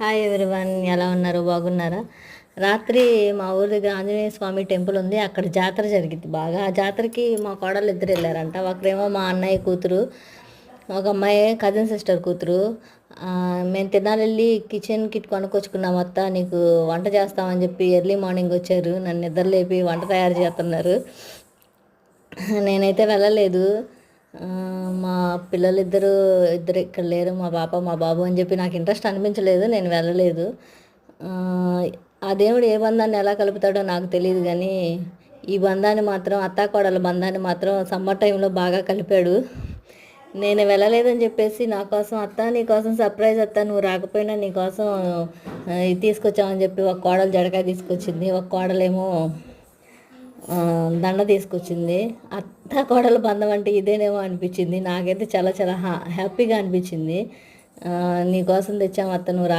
Hi everyone, ఎలా ఉన్నారు? బాగున్నారా? రాత్రి మా ఊరి దగ్గర ఆంజనేయ స్వామి టెంపుల్ ఉంది. అక్కడ జాతర జరిగింది బాగా. ఆ జాతరకి మా కోడలు ఇద్దరు వెళ్ళారంట. ఒకరేమో మా అన్నయ్య కూతురు, ఒక అమ్మాయి కజిన్ సిస్టర్ కూతురు. మేము తినాలెళ్ళి కిచెన్ కిట్ కొనుక్కొచ్చుకున్నాం. అత్త నీకు వంట చేస్తామని చెప్పి ఎర్లీ మార్నింగ్ వచ్చారు. నన్ను నిద్ర లేపి వంట తయారు చేస్తున్నారు. నేనైతే వెళ్ళలేదు. మా పిల్లలిద్దరూ ఇద్దరు ఇక్కడ లేరు, మా పాప మా బాబు అని చెప్పి నాకు ఇంట్రెస్ట్ అనిపించలేదు, నేను వెళ్ళలేదు. ఆ దేవుడు ఏ బంధాన్ని ఎలా కలుపుతాడో నాకు తెలియదు, కానీ ఈ బంధాన్ని మాత్రం, అత్తాకోడల బంధాన్ని మాత్రం సమ్మర్ టైంలో బాగా కలిపాడు. నేను వెళ్ళలేదని చెప్పేసి నా కోసం, అత్త నీకోసం సర్ప్రైజ్, అత్త నువ్వు రాకపోయినా నీకోసం ఇది తీసుకొచ్చామని చెప్పి ఒక కోడలు జడకాయ తీసుకొచ్చింది, ఒక కోడలేమో దండ తీసుకొచ్చింది. అత్త కోడల బంధం అంటే ఇదేనేమో అనిపించింది నాకైతే. చాలా చాలా హ్యాపీగా అనిపించింది. నీకోసం తెచ్చాము అత్త, నువ్వు రాలేదు